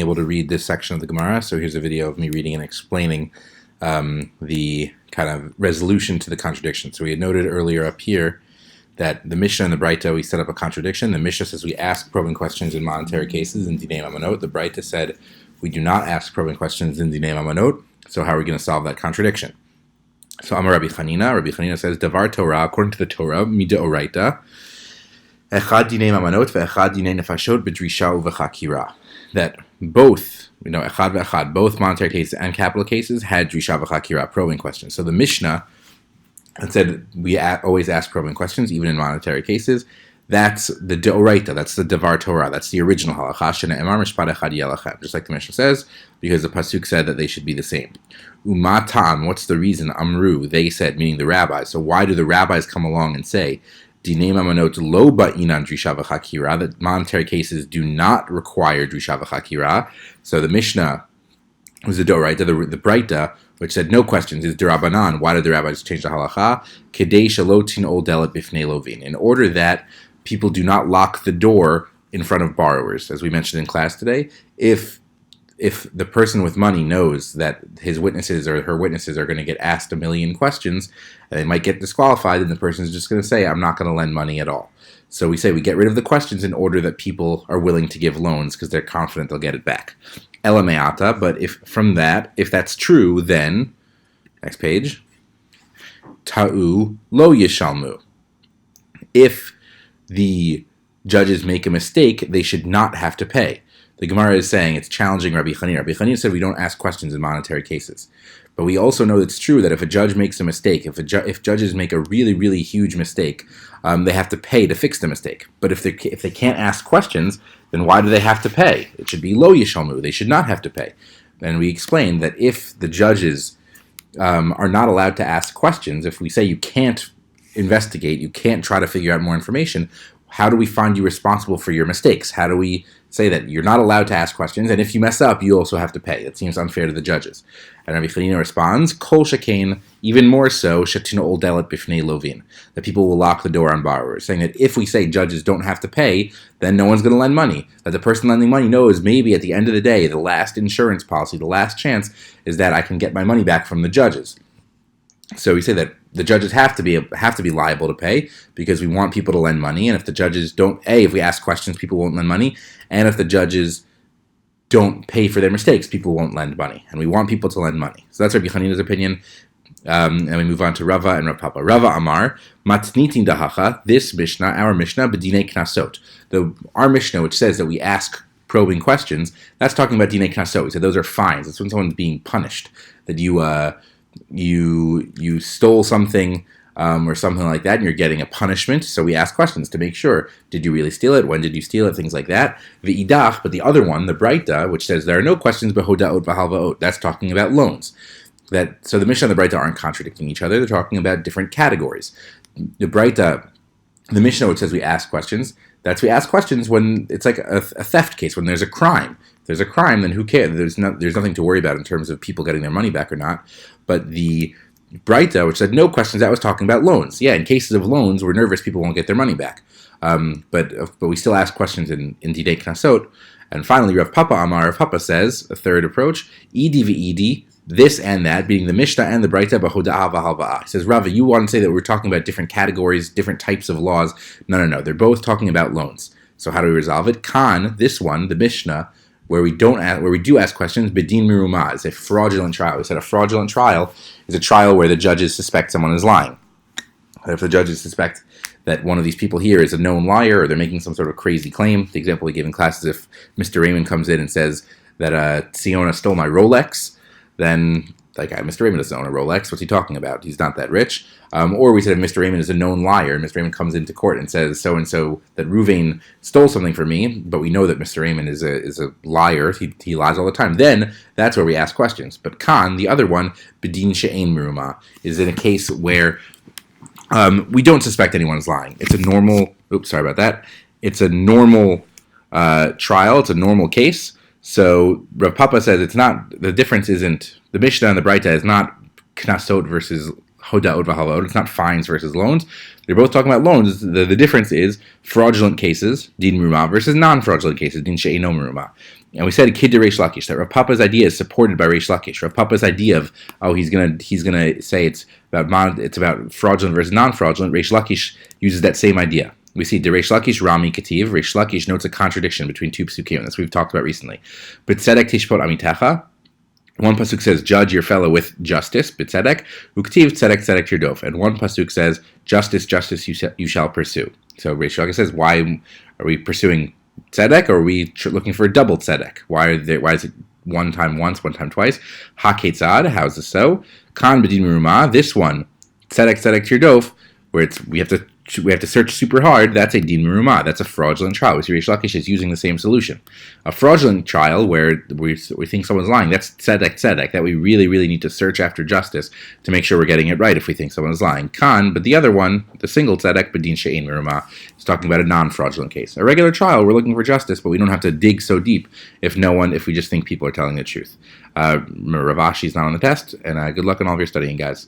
able to read this section of the Gemara, so here's a video of me reading and explaining the kind of resolution to the contradiction. So we had noted earlier up here that the Mishnah and the Breita, we set up a contradiction. The Mishnah says we ask probing questions in monetary cases in Dinei Mamonot. The Breita said we do not ask probing questions in Dinei Mamonot. So how are we going to solve that contradiction? So Amar Rabbi Chanina. Rabbi Chanina says, Davar Torah, according to the Torah, Mida Oraita, Echad Dinei Mamonot ve'echad Dinei Nefashot b'drisha u'v'chakira. That both, Echad ve'echad, both monetary cases and capital cases had drisha v'chakira, probing questions. So the Mishnah that said we always ask probing questions, even in monetary cases, that's the Deoraita, that's the Davar Torah, that's the original halacha, shene'emar mishpat echad yelachem, just like the Mishnah says, because the pasuk said that they should be the same. Umatam, what's the reason? Amru, they said, meaning the rabbis. So why do the rabbis come along and say, Dinei Mamonot lo ba'inan drisha v'chakira, that monetary cases do not require drisha v'chakira? So the Mishnah was the Deoraita, the Breita, which said no questions, is Derabanan. Why did the rabbis change the halacha? Kedei shelo tin'ol delet bifnei lovin, in order that people do not lock the door in front of borrowers. As we mentioned in class today, if the person with money knows that his witnesses or her witnesses are going to get asked a million questions, and they might get disqualified, then the person is just going to say, I'm not going to lend money at all. So we say we get rid of the questions in order that people are willing to give loans because they're confident they'll get it back. Elameata, but if that's true, then, next page, ta'u lo yishalmu. If the judges make a mistake, they should not have to pay. The Gemara is saying it's challenging Rabbi Chanina. Rabbi Chanina said we don't ask questions in monetary cases. But we also know it's true that if a judge makes a mistake, if judges make a really, really huge mistake, they have to pay to fix the mistake. But if they can't ask questions, then why do they have to pay? It should be lo yishalmu. They should not have to pay. And we explained that if the judges are not allowed to ask questions, if we say you can't investigate, you can't try to figure out more information, how do we find you responsible for your mistakes? How do we say that you're not allowed to ask questions, and if you mess up, you also have to pay? That seems unfair to the judges. And Rabbi Chanina responds, Kol shekain, even more so, shetino ol delet bifnei lovin, that people will lock the door on borrowers, saying that if we say judges don't have to pay, then no one's going to lend money. That the person lending money knows maybe at the end of the day, the last insurance policy, the last chance, is that I can get my money back from the judges. So we say that the judges have to be liable to pay because we want people to lend money, and if the judges don't, if we ask questions, people won't lend money, and if the judges don't pay for their mistakes, people won't lend money, and we want people to lend money. So that's Rabbi Chanina's opinion, and we move on to Rava and Rav Papa. Rava Amar, matnitin dahacha, this Mishnah, our Mishnah, b'dinei knasot. Our Mishnah, which says that we ask probing questions, that's talking about dinei knasot. We said those are fines. That's when someone's being punished, that you stole something or something like that, and you're getting a punishment. So we ask questions to make sure, did you really steal it? When did you steal it? Things like that. V'idach, but the other one, the Breita, which says there are no questions b'hodaot v'halvaot, that's talking about loans. So the Mishnah and the Breita aren't contradicting each other. They're talking about different categories. The Breita, the Mishnah, which says we ask questions, we ask questions when it's like a theft case, when there's a crime. If there's a crime, then who cares? There's nothing to worry about in terms of people getting their money back or not. But the Breita, which said no questions, that was talking about loans. Yeah, in cases of loans, we're nervous people won't get their money back. But we still ask questions in Dinei Knasot. And finally, Rav Papa Amar, Rav Papa says, a third approach, Edi v'Edi, this and that, being the Mishnah and the Breita, b'hoda'ah v'halva'ah. He says, Rava, you want to say that we're talking about different categories, different types of laws. No. They're both talking about loans. So how do we resolve it? Kan, this one, the Mishnah, where we do ask questions, bedin miruma, is a fraudulent trial. We said a fraudulent trial is a trial where the judges suspect someone is lying. If the judges suspect that one of these people here is a known liar, or they're making some sort of crazy claim, the example we gave in class is if Mr. Raymond comes in and says that Siona stole my Rolex, then Mr. Raymond doesn't own a Rolex. What's he talking about? He's not that rich. Or we said if Mr. Raymond is a known liar, and Mr. Raymond comes into court and says so-and-so that Ruvain stole something from me, but we know that Mr. Raymond is a liar. He lies all the time. Then that's where we ask questions. But Khan, the other one, Bedin She'ein Meruma, is in a case where we don't suspect anyone's lying. It's a normal. Oops, sorry about that. It's a normal trial. It's a normal case. So Rav Papa says it's not, the difference isn't, the Mishnah and the Breita is not knasot versus hodaot v'halvaot, it's not fines versus loans. They're both talking about loans. The difference is fraudulent cases, din meruma, versus non-fraudulent cases, din she'eino meruma. And we said kid to Reish Lakish, that Rav Papa's idea is supported by Reish Lakish. Rav Papa's idea of, he's gonna say it's about fraudulent versus non-fraudulent. Reish Lakish uses that same idea. We see the Reish Lakish Rami Kativ. Reish Lakish notes a contradiction between two psukim. That's what we've talked about recently. But Tzedek Tishpot Amitecha. One pasuk says, "Judge your fellow with justice." B'tzedek. Uktiv Tzedek Tzedek Tirdof. And one pasuk says, "Justice, justice you shall pursue." So Reish Lakish says, why are we pursuing tzedek, or are we looking for a double tzedek? Why is it one time once, one time twice? Ha ketzad, how is this so? Kan b'din meruma, this one, tzedek tirdof, where we have to search super hard. That's a din meruma. That's a fraudulent trial. We see Reish Lakish is using the same solution. A fraudulent trial where we think someone's lying. That's tzedek. That we really need to search after justice to make sure we're getting it right if we think someone's lying. Kan, but the other one, the single tzedek, b'din she'ein meruma, is talking about a non-fraudulent case. A regular trial, we're looking for justice, but we don't have to dig so deep if we just think people are telling the truth. Rav Ashi's not on the test, and good luck in all of your studying, guys.